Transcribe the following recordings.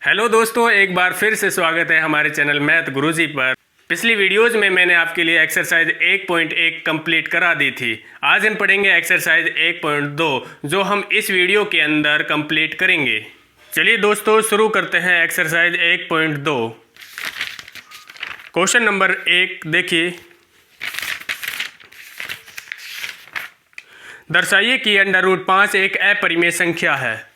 Hello दोस्तों, एक बार फिर से स्वागत है हमारे चैनल मैथ गुरुजी पर। पिछली वीडियोज में मैंने आपके लिए एक्सरसाइज 1.1 कंप्लीट करा दी थी। आज हम पढ़ेंगे एक्सरसाइज 1.2 जो हम इस वीडियो के अंदर कंप्लीट करेंगे। चलिए दोस्तों शुरू करते हैं एक्सरसाइज 1.2। क्वेश्चन नंबर 1 देखिए, दर्शाइए कि √5 एक अपरिमेय संख्या है।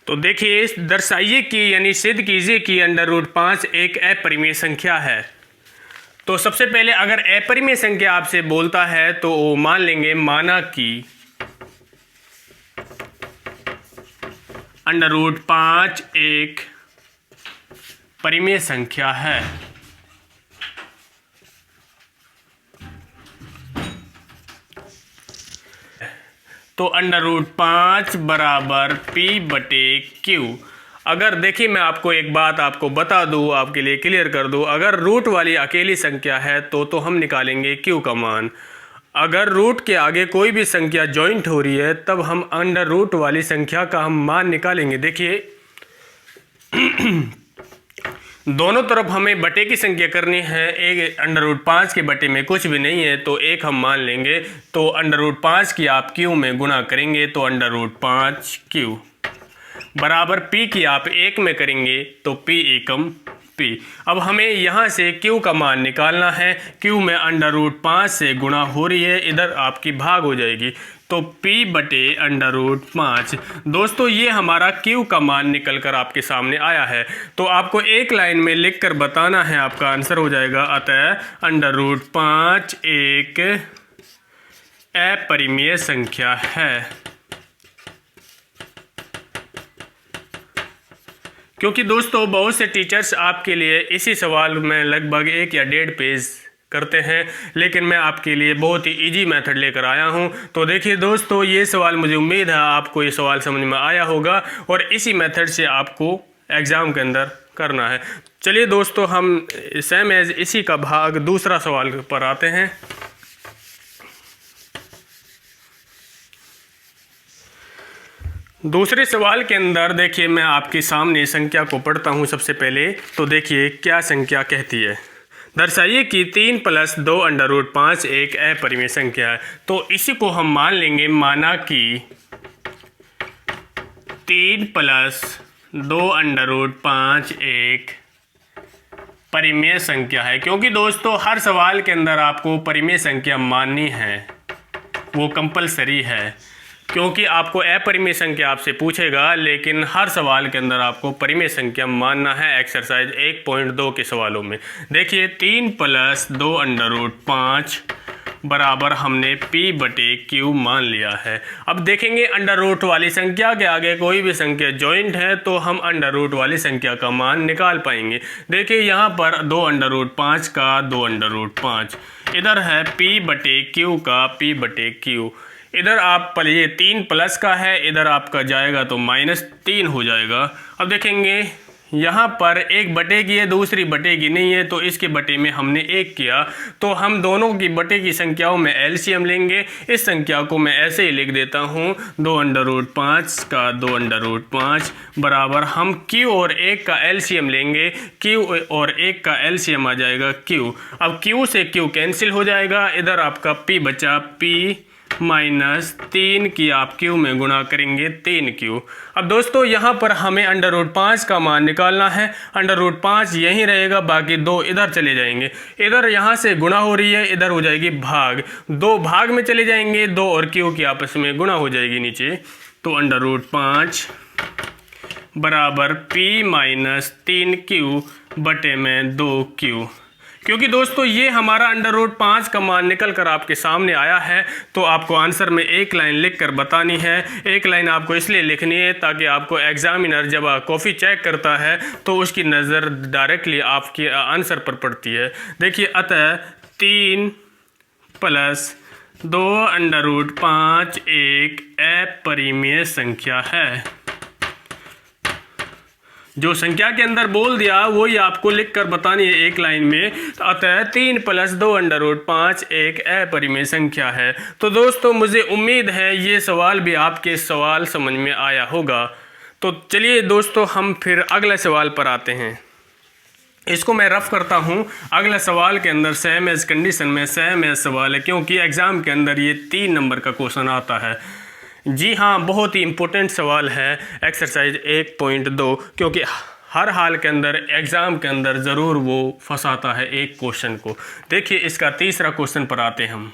तो देखिए, दर्शाइए कि यानी सिद्ध कीजिए कि √5 एक अपरिमेय संख्या है। तो सबसे पहले अगर अपरिमेय संख्या आपसे बोलता है तो वो मान लेंगे, माना कि √5 एक परिमेय संख्या है। तो √5 बराबर P/Q। अगर देखिए, मैं आपको एक बात बता दूं, आपके लिए क्लियर कर दूं, अगर रूट वाली अकेली संख्या है तो हम निकालेंगे Q का मान। अगर रूट के आगे कोई भी संख्या जॉइंट हो रही है तब हम √ वाली संख्या का हम मान निकालेंगे। देखिए दोनों तरफ हमें बटे की संख्या करनी है। एक √5 के बटे में कुछ भी नहीं है तो एक हम मान लेंगे। तो √5 की आप Q में गुणा करेंगे तो √5Q बराबर P की आप 1 में करेंगे तो P एकम P। अब हमें यहाँ से Q का मान निकालना है। Q में √5 से गुणा हो रही है, इधर आपकी भाग हो जाएगी तो P/√5। दोस्तों ये हमारा Q का मान निकल कर आपके सामने आया है। तो आपको एक लाइन में लिख कर बताना है, आपका आंसर हो जाएगा। अतः √5 एक अपरिमेय संख्या है। क्योंकि दोस्तों बहुत से टीचर्स आपके लिए इसी सवाल में लगभग 1 या 1.5 पेज करते हैं, लेकिन मैं आपके लिए बहुत ही इजी मेथड लेकर आया हूं। तो देखिए दोस्तों, ये सवाल मुझे उम्मीद है आपको ये सवाल समझ में आया होगा और इसी मेथड से आपको एग्ज़ाम के अंदर करना है। चलिए दोस्तों, हम सेम एज इसी का भाग दूसरा सवाल पर आते हैं। दूसरे सवाल के अंदर देखिए, मैं आपके सामने संख्या को पढ़ता हूं सबसे पहले। तो देखिए क्या संख्या कहती है। दर्शाइए कि 3 + 2 √5 एक अपरिमेय संख्या है। तो इसी को हम मान लेंगे, माना कि 3 + 2 √5 एक परिमेय संख्या है। क्योंकि दोस्तों हर सवाल के अंदर आपको परिमेय संख्या माननी है, वो कंपलसरी है। क्योंकि आपको अपरिमेय संख्या आपसे पूछेगा, लेकिन हर सवाल के अंदर आपको परिमेय संख्या मानना है। एक्सरसाइज 1.2 के सवालों में देखिए, 3 + 2 √5 बराबर हमने P/Q मान लिया है। अब देखेंगे √ वाली संख्या के आगे कोई भी संख्या जॉइंट है तो हम √ वाली संख्या का मान निकाल पाएंगे। देखिए यहाँ पर 2 √5 का 2 √5, इधर है P/Q का P/Q। इधर आप ये 3 प्लस का है, इधर आपका जाएगा तो -3 हो जाएगा। अब देखेंगे यहाँ पर एक बटे की है, दूसरी बटे की नहीं है, तो इसके बटे में हमने 1 किया। तो हम दोनों की बटे की संख्याओं में एलसीएम लेंगे। इस संख्या को मैं ऐसे ही लिख देता हूँ, 2 √5 का 2 √5 बराबर हम Q और 1 का एलसीएम लेंगे। Q और 1 का एलसीएम आ जाएगा Q। अब Q से Q कैंसिल हो जाएगा, इधर आपका P बचा, P -3 की आप Q में गुणा करेंगे 3Q। अब दोस्तों यहाँ पर हमें √5 का मान निकालना है। √5 यहीं रहेगा, बाकी 2 इधर चले जाएंगे। इधर यहाँ से गुणा हो रही है, इधर हो जाएगी भाग, 2 भाग में चले जाएंगे, 2 और Q की आपस में गुणा हो जाएगी नीचे। तो √5 बराबर P -3Q बटे में 2Q। क्योंकि दोस्तों ये हमारा √5 का मान निकल कर आपके सामने आया है, तो आपको आंसर में एक लाइन लिख कर बतानी है। एक लाइन आपको इसलिए लिखनी है ताकि आपको एग्जामिनर जब कॉपी चेक करता है तो उसकी नज़र डायरेक्टली आपके आंसर पर पड़ती है। देखिए, अतः 3 + 2 √5 एक अपरिमेय संख्या है। जो संख्या के अंदर बोल दिया वही आपको लिखकर बतानी है एक लाइन में। अतः 3 + 2 अंडर रूट 5 एक अपरिमेय संख्या है। तो दोस्तों मुझे उम्मीद है ये सवाल भी आपके सवाल समझ में आया होगा। तो चलिए दोस्तों हम फिर अगले सवाल पर आते हैं। इसको मैं रफ करता हूँ। अगले सवाल के अंदर सेम एज कंडीशन में सेम एज सवाल है, क्योंकि एग्ज़ाम के अंदर ये 3 नंबर का क्वेश्चन आता है। जी हाँ, बहुत ही इम्पोर्टेंट सवाल है एक्सरसाइज 1.2, क्योंकि हर हाल के अंदर एग्ज़ाम के अंदर ज़रूर वो फंसाता है एक क्वेश्चन को। देखिए इसका तीसरा क्वेश्चन पर आते हैं हम।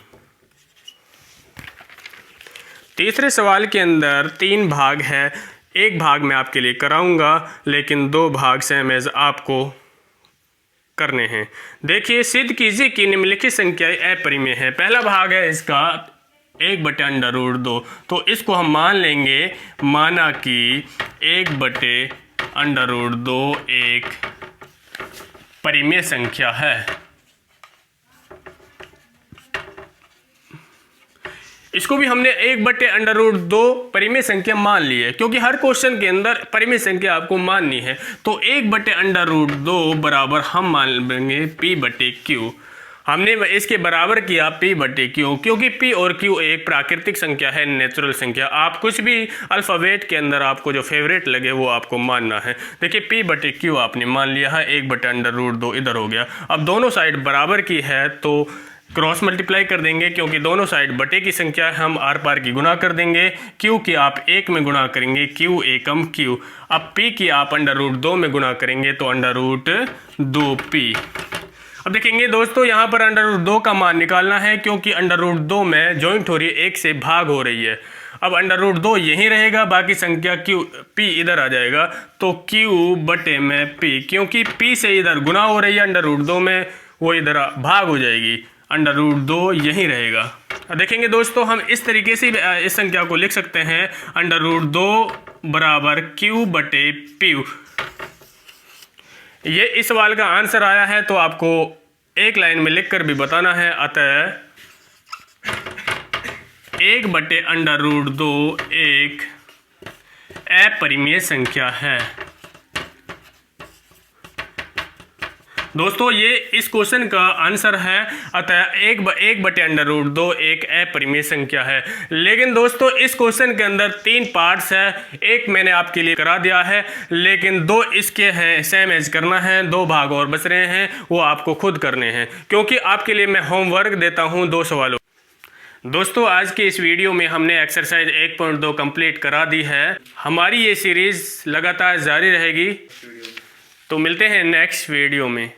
तीसरे सवाल के अंदर 3 भाग है। एक भाग मैं आपके लिए कराऊंगा, लेकिन 2 भाग सेम एज आपको करने हैं। देखिए सिद्ध कीजिए कि निम्नलिखित संख्याएं अपरिमेय है। पहला भाग है इसका 1/√2। तो इसको हम मान लेंगे, माना कि 1/√2 एक परिमेय संख्या है। इसको भी हमने 1/√2 परिमेय संख्या मान ली है, क्योंकि हर क्वेश्चन के अंदर परिमेय संख्या आपको माननी है। तो 1/√2 बराबर हम मान लेंगे p/q। हमने इसके बराबर किया p/q, क्योंकि p और q एक प्राकृतिक संख्या है, नेचुरल संख्या। आप कुछ भी अल्फ़ाबेट के अंदर आपको जो फेवरेट लगे वो आपको मानना है। देखिए p/q आपने मान लिया है, 1/√2 इधर हो गया। अब दोनों साइड बराबर की है तो क्रॉस मल्टीप्लाई कर देंगे, क्योंकि दोनों साइड बटे की संख्या है, हम आर पार की गुना कर देंगे। q की आप 1 में गुना करेंगे, q एकम q। अब p की आप अंडर रूट 2 में गुना करेंगे तो अंडर√2p। अब देखेंगे दोस्तों यहाँ पर अंडर√2 का मान निकालना है, क्योंकि अंडर√2 में जॉइंट हो रही है, 1 से भाग हो रही है। अब अंडर√2 यहीं रहेगा, बाकी संख्या p इधर आ जाएगा, तो q/p, क्योंकि p से इधर गुना हो रही है अंडर√2 में, वो इधर भाग हो जाएगी, अंडर√2 यहीं रहेगा। देखेंगे दोस्तों हम इस तरीके से इस संख्या को लिख सकते हैं, अंडर√2 बराबर q/p। ये इस सवाल का आंसर आया है, तो आपको एक लाइन में लिखकर भी बताना है। अतः 1/√2 एक अपरिमेय संख्या है। दोस्तों ये इस क्वेश्चन का आंसर है। अतः 1/√2 एक अपरिमेय संख्या है। लेकिन दोस्तों इस क्वेश्चन के अंदर 3 पार्ट्स है। एक मैंने आपके लिए करा दिया है, लेकिन 2 इसके हैं, सेम एज करना है। 2 भाग और बच रहे हैं, वो आपको खुद करने हैं, क्योंकि आपके लिए मैं होमवर्क देता हूँ 2 सवालों। दोस्तों आज के इस वीडियो में हमने एक्सरसाइज 1.2 कंप्लीट करा दी है। हमारी ये सीरीज़ लगातार जारी रहेगी, तो मिलते हैं नेक्स्ट वीडियो में।